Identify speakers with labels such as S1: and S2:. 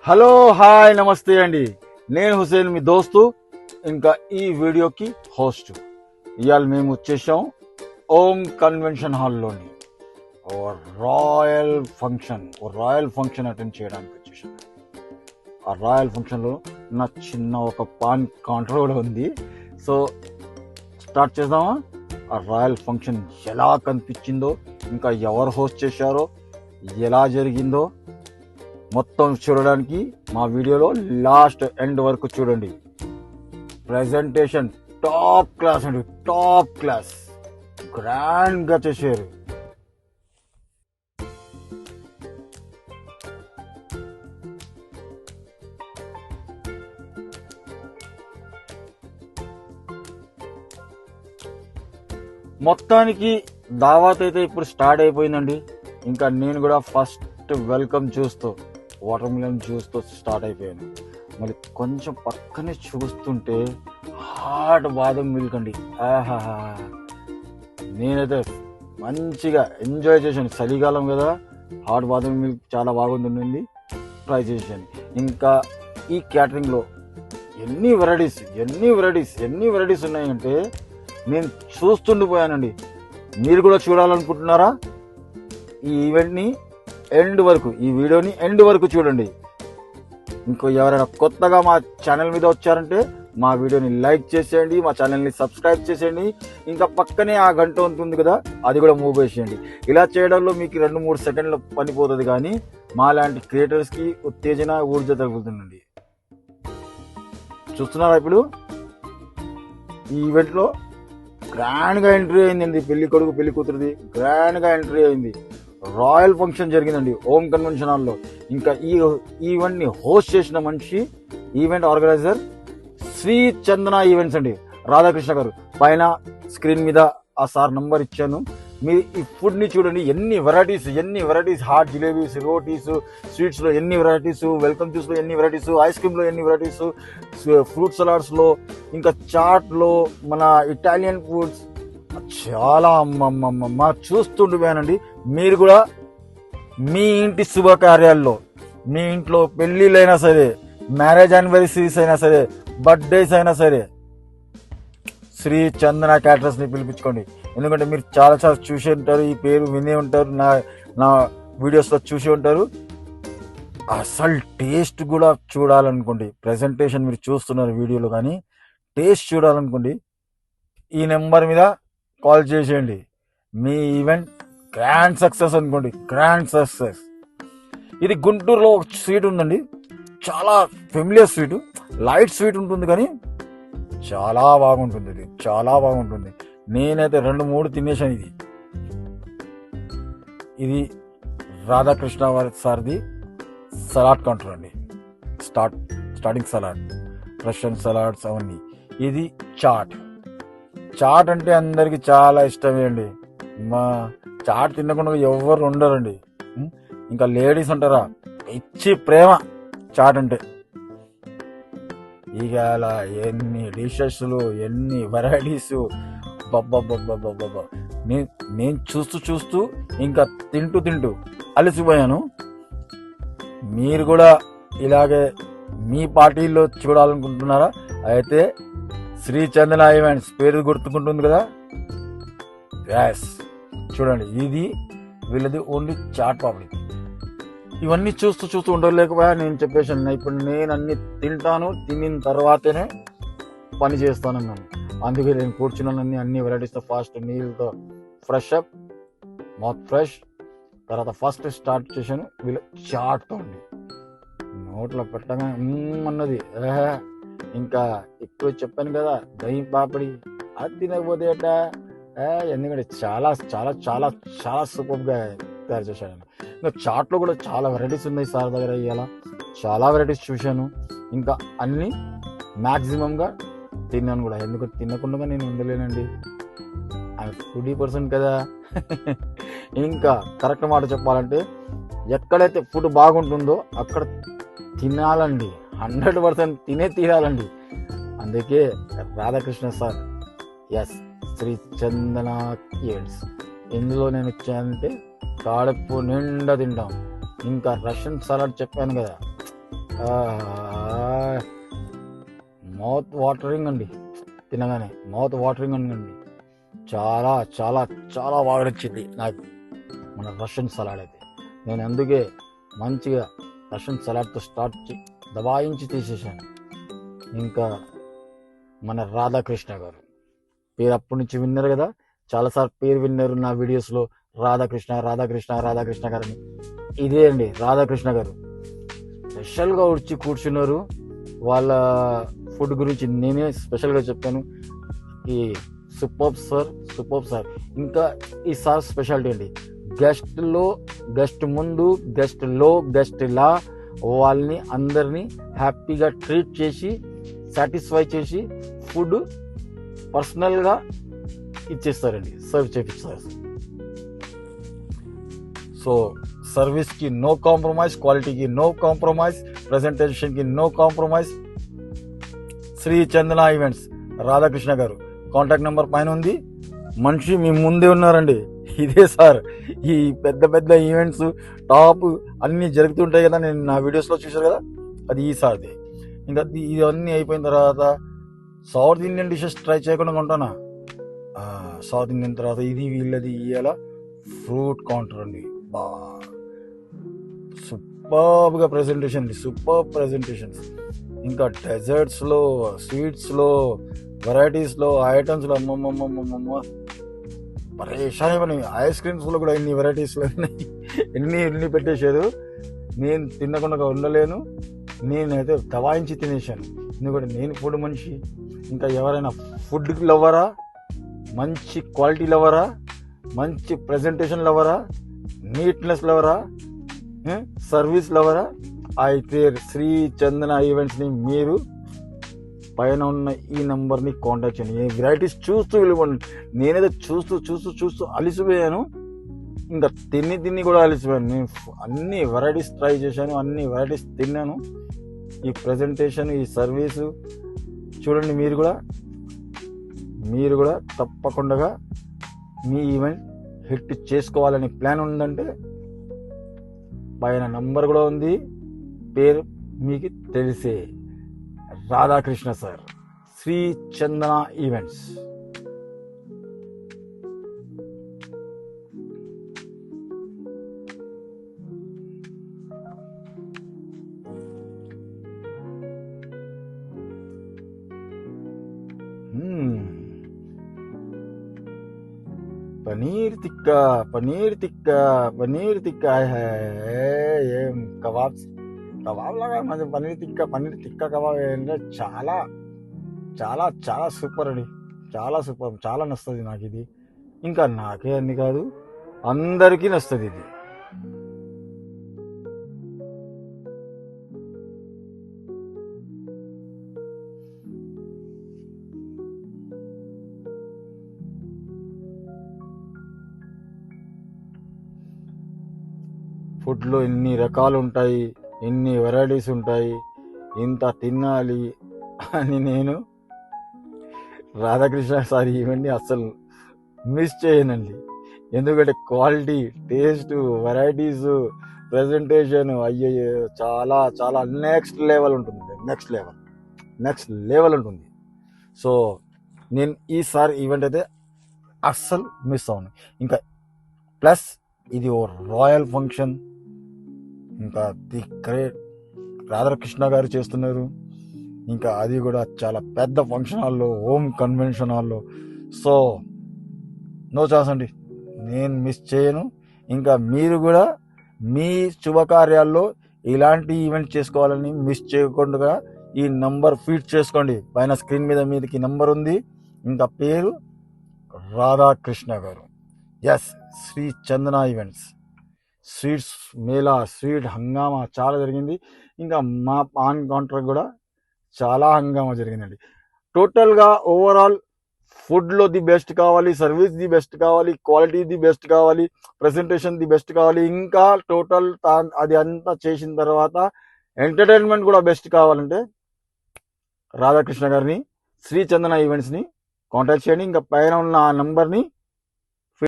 S1: Hello hi నమస్తే అండి. నేను హుసేన్ మీ దోస్తు, ఇంకా ఈ వీడియోకి హోస్ట్. ఇవాళ మేము వచ్చేసాం ఓం కన్వెన్షన్ హాల్లోని రాయల్ ఫంక్షన్ అటెండ్ చేయడానికి వచ్చేసాం. ఆ రాయల్ ఫంక్షన్లో నా చిన్న ఒక పాన్ కౌంటర్ కూడా ఉంది. సో స్టార్ట్ చేద్దామా? ఆ రాయల్ ఫంక్షన్ ఎలా కనిపించిందో, ఇంకా ఎవరు హోస్ట్ చేశారో, ఎలా జరిగిందో మొత్తం చూడడానికి మా వీడియోలో లాస్ట్ ఎండ్ వరకు చూడండి. ప్రెజెంటేషన్ టాప్ క్లాస్ అండి, టాప్ క్లాస్, గ్రాండ్ గా చేశారు. మొత్తానికి దావత్ అయితే ఇప్పుడు స్టార్ట్ అయిపోయిందండి. ఇంకా నేను కూడా ఫస్ట్ వెల్కమ్ చూస్తూ వాటర్ మిలన్ జ్యూస్తో స్టార్ట్ అయిపోయాను. మళ్ళీ కొంచెం పక్కనే చూస్తుంటే హాట్ బాదం మిల్క్ అండి. ఆహాహా, నేనైతే మంచిగా ఎంజాయ్ చేశాను. చలికాలం కదా, హాట్ బాదం మిల్క్ చాలా బాగుంటుంది, ట్రై చేశాను. ఇంకా ఈ క్యాటరింగ్లో ఎన్ని వెరైటీస్ ఉన్నాయంటే నేను చూస్తుండిపోయానండి. మీరు కూడా చూడాలనుకుంటున్నారా? ఈ ఈవెంట్ని ఎండ్ వరకు, ఈ వీడియోని ఎండ్ వరకు చూడండి. ఇంకో ఎవరైనా కొత్తగా మా ఛానల్ మీద వచ్చారంటే మా వీడియోని లైక్ చేసేయండి, మా ఛానల్ని సబ్స్క్రైబ్ చేసేయండి. ఇంకా పక్కనే ఆ గంట ఉంటుంది కదా, అది కూడా మూవ్ చేసేయండి. ఇలా చేయడంలో మీకు 2-3 సెకండ్ల పనిపోతుంది, కానీ మా లాంటి క్రియేటర్స్కి ఉత్తేజన ఊర్జ తగ్గుతుందండి. చూస్తున్నారా? ఇప్పుడు ఈ ఈవెంట్లో గ్రాండ్గా ఎంట్రీ అయిందండి. పెళ్లి కొడుకు పెళ్లి కూతురుది గ్రాండ్గా ఎంట్రీ అయింది. రాయల్ ఫంక్షన్ జరిగిందండి ఓం కన్వెన్షన్ హాల్లో. ఇంకా ఈ ఈవెంట్ ని హోస్ట్ చేసిన మనిషి, event organiser Shri Chandana events అండి, రాధాకృష్ణ గారు. పైన స్క్రీన్ మీద ఆ సార్ నంబర్ ఇచ్చాను. మీరు ఈ ఫుడ్ ని చూడండి, ఎన్ని varieties, hot jalebis, rotis, sweets లో ఎన్ని వెరైటీస్, వెల్కమ్ జ్యూస్ లో ఎన్ని వెరైటీస్, ఐస్ క్రీమ్ లో ఎన్ని వెరైటీస్, ఫ్రూట్ సలాడ్స్ లో, ఇంకా చాట్ లో, మన ఇటాలియన్ ఫుడ్స్ చాలా అమ్మమ్మమ్మ చూస్తుండిపోయానండి. మీరు కూడా మీ ఇంటి శుభకార్యాల్లో, మీ ఇంట్లో పెళ్లిళ్ళైనా సరే, మ్యారేజ్ యానివర్సరీస్ అయినా సరే, బర్త్డేస్ అయినా సరే, శ్రీ చందన క్యాటరర్స్ ని పిలిపించుకోండి. ఎందుకంటే మీరు చాలా చూసి ఉంటారు, ఈ పేరు వినే ఉంటారు, నా వీడియోస్ లో చూసి ఉంటారు. అసలు టేస్ట్ కూడా చూడాలనుకోండి, ప్రెజెంటేషన్ మీరు చూస్తున్నారు వీడియోలో, కానీ టేస్ట్ చూడాలనుకోండి, ఈ నెంబర్ మీద కాల్ చేసేయండి. మీ ఈవెంట్ గ్రాండ్ సక్సెస్ అనుకోండి, గ్రాండ్ సక్సెస్. ఇది గుంటూరులో ఒక స్వీట్ ఉందండి, చాలా ఫెమిలియర్ స్వీట్, లైట్ స్వీట్ ఉంటుంది, కానీ చాలా బాగుంటుంది. ఇది చాలా బాగుంటుంది. నేనైతే 2-3 తినేసాను. ఇది రాధాకృష్ణ వారి సార్ది సలాడ్ కౌంటర్ అండి. స్టార్టింగ్ సలాడ్, రష్యన్ సలాడ్స్ అవన్నీ. ఇది చాట్ అంటే అందరికి చాలా ఇష్టమే అండి. మా చాట్ తినకుండా ఎవరు ఉండరండి. ఇంకా లేడీస్ అంటారా, ఇచ్చి ప్రేమ చాట్ అంటే. ఇక అలా ఎన్ని డిషెస్లు, ఎన్ని వెరైటీస్, బబ్బా. నేను చూస్తూ ఇంకా తింటూ అలసిపోయాను. మీరు కూడా ఇలాగే మీ పార్టీలో చూడాలనుకుంటున్నారా? అయితే శ్రీ చందన ఈవెంట్స్ పేరు గుర్తుకుంటుంది కదా, చూడండి. ఇది వీళ్ళది ఓన్లీ చాట్ పాపడి. ఇవన్నీ చూస్తూ ఉండలేకపోయా. నేను చెప్పేసాను, ఇప్పుడు నేను అన్ని తింటాను, తినిన తర్వాతనే పని చేస్తానన్నాను. అందుకే నేను కూర్చున్నాను. అన్ని వెరైటీస్తో ఫాస్ట్ నీళ్ళతో ఫ్రెష్ అప్, మౌత్ ఫ్రెష్. తర్వాత ఫస్ట్ స్టార్ట్ చేశాను వీళ్ళ చాట్తో అండి. నోట్లో పెట్టగా అన్నది. ఇంకా ఎక్కువ చెప్పాను కదా, దహి పాపడి అది తినకపోతే అట. ఎందుకంటే చాలా చాలా చాలా చాలా సూపర్గా తయారు చేశాను. ఇంకా చాట్లో కూడా చాలా వెరైటీస్ ఉన్నాయి సార్ దగ్గర. ఇవాళ చాలా వెరైటీస్ చూశాను. ఇంకా అన్ని మ్యాక్సిమంగా తిన్నాను కూడా. ఎందుకంటే తినకుండా నేను ఉండలేనండి, ఫుడీ పర్సన్ కదా. ఇంకా కరెక్ట్ మాట చెప్పాలంటే, ఎక్కడైతే ఫుడ్ బాగుంటుందో అక్కడ తినాలండి, 100% తినే తీరాలండి. అందుకే రాధాకృష్ణ సార్, శ్రీ చందన ఈవెంట్స్, ఇందులో నేను వచ్చానంటే కడుపు నిండా తింటాం. ఇంకా రష్యన్ సలాడ్ చెప్పాను కదా, మౌత్ వాటరింగ్ అండి, తినగానే మౌత్ వాటరింగ్ అండి. చాలా చాలా చాలా బాగా నచ్చింది నాకు మన రష్యన్ సలాడ్ అయితే. నేను అందుకే మంచిగా రష్యన్ సలాడ్తో స్టార్ట్ దబాయించి తీసేసాను. ఇంకా మన రాధాకృష్ణ గారు పేరు అప్పటి నుంచి విన్నారు కదా, చాలాసార్లు పేరు విన్నారు నా వీడియోస్లో, రాధాకృష్ణ రాధాకృష్ణ రాధాకృష్ణ గారు అని. ఇదే అండి రాధాకృష్ణ గారు స్పెషల్గా వచ్చి కూర్చున్నారు. వాళ్ళ ఫుడ్ గురించి నేనే స్పెషల్గా చెప్పాను. ఈ సూపర్ సార్. ఇంకా ఈ సార్ స్పెషాలిటీ అండి, గెస్ట్ ముందు గెస్ట్ లా వాళ్ళని అందరినీ హ్యాపీగా ట్రీట్ చేసి సాటిస్ఫై చేసి ఫుడ్ పర్సనల్గా ఇచ్చేస్తారండి, సర్వ్ చేపిస్తారు. సో సర్వీస్కి నో కాంప్రమైజ్, క్వాలిటీకి నో కాంప్రమైజ్, ప్రెజెంటేషన్కి no compromise. Sri Chandana events Radhakrishna గారు కాంటాక్ట్ నెంబర్ పైన ఉంది. మనిషి మీ ముందే ఉన్నారండి. ఇదే సార్ ఈ పెద్ద పెద్ద ఈవెంట్స్ టాప్ అన్నీ జరుగుతుంటాయి కదా, నేను నా వీడియోస్లో చూశారు కదా, అది ఈ సార్ది. ఇంకా ఇవన్నీ అయిపోయిన తర్వాత సౌత్ ఇండియన్ డిషెస్ ట్రై చేయకుండా ఉంటానా. సౌత్ ఇండియన్ తర్వాత ఇది వీళ్ళది ఇవాళ ఫ్రూట్ కౌంటర్ అండి. సూపర్గా సూపర్ ప్రెజెంటేషన్స్. ఇంకా డెజర్ట్స్లో, స్వీట్స్లో, వెరైటీస్లో, ఐటమ్స్లో అమ్మమ్మమ్మమ్మమ్మ పరేషాన్ అయిపోయినాయి. ఐస్ క్రీమ్స్లో కూడా ఎన్ని వెరైటీస్లో ఉన్నాయి, ఎన్ని పెట్టేశారు. నేను తినకుండా ఉండలేను, నేనైతే దవాయించి తినేశాను. ఎందుకంటే నేను ఫుడ్ మనిషి. ఇంకా ఎవరైనా ఫుడ్ లవరా, మంచి క్వాలిటీ లవరా, మంచి ప్రెజెంటేషన్ లవరా, నీట్నెస్ లవరా, సర్వీస్ లవరా అయితే శ్రీ చందన ఈవెంట్స్ని మీరు పైన ఉన్న ఈ నెంబర్ని కాంటాక్ట్ చేయండి. ఈ వెరైటీస్ చూస్తూ వెళ్ళిపోండి. నేనైతే చూస్తూ అలిసిపోయాను. ఇంకా తిని కూడా అలిసిపోయాను. నేను అన్ని వెరైటీస్ ట్రై చేశాను, అన్ని వెరైటీస్ తిన్నాను. ఈ ప్రెజెంటేషన్, ఈ సర్వీసు చూడండి. మీరు కూడా తప్పకుండా మీ ఈవెంట్ హిట్ చేసుకోవాలని ప్లాన్ ఉందంటే పైన నంబర్ కూడా ఉంది, పేరు మీకు తెలిసే రాధాకృష్ణ సార్, శ్రీ చందన ఈవెంట్స్. పనీర్ తిక్కా ఏం కబాబ్ లాగా మంచి పనీర్ తిక్కా కబాబ్ ఏంటంటే చాలా చాలా చాలా సూపర్ అండి, చాలా సూపర్, చాలా నచ్చుతుంది నాకు ఇది. ఇంకా నాకే అన్ని కాదు, అందరికీ నచ్చుతుంది ఇది. ఫుడ్లో ఎన్ని రకాలు ఉంటాయి, ఎన్ని వెరైటీస్ ఉంటాయి, ఇంత తినాలి అని నేను రాధాకృష్ణ సార్ ఈవెంట్ని అస్సలు మిస్ చేయనండి. ఎందుకంటే క్వాలిటీ, టేస్ట్, వెరైటీస్, ప్రెజెంటేషన్ అయ్యే చాలా చాలా నెక్స్ట్ లెవెల్ ఉంటుంది. నెక్స్ట్ లెవెల్ ఉంటుంది. సో నేను ఈసారి ఈవెంట్ అయితే అస్సలు మిస్ అవును. ఇంకా ప్లస్ ఇది ఓ రాయల్ ఫంక్షన్. ఇంకా ది గ్రేట్ రాధాకృష్ణ గారు చేస్తున్నారు. ఇంకా అది కూడా చాలా పెద్ద ఫంక్షన్ హాల్లో, హోమ్ కన్వెన్షన్ హాల్లో. సో నో ఛాన్స్ అండి, నేను మిస్ చేయను. ఇంకా మీరు కూడా మీ శుభకార్యాల్లో ఇలాంటి ఈవెంట్ చేసుకోవాలని మిస్ చేయకుండా ఈ నంబర్ ఫీడ్ చేసుకోండి. పైన స్క్రీన్ మీద మీదకి నంబర్ ఉంది. ఇంకా పేరు రాధాకృష్ణ గారు. Yes, Shri Chandana events. Sweets Mela, sweet హంగామా చాలా జరిగింది. ఇంకా మా పాన్ కౌంటర్ కూడా చాలా హంగామా జరిగిందండి. టోటల్గా ఓవరాల్ ఫుడ్లో ది బెస్ట్ కావాలి, సర్వీస్ ది బెస్ట్ కావాలి, క్వాలిటీ ది బెస్ట్ కావాలి, ప్రెజెంటేషన్ ది బెస్ట్ కావాలి. ఇంకా టోటల్ అది అంతా చేసిన తర్వాత ఎంటర్టైన్మెంట్ కూడా బెస్ట్ కావాలంటే రాధాకృష్ణ గారిని, శ్రీ చందన ఈవెంట్స్ని కాంటాక్ట్ చేయండి. ఇంకా పైన ఉన్న ఆ నంబర్ని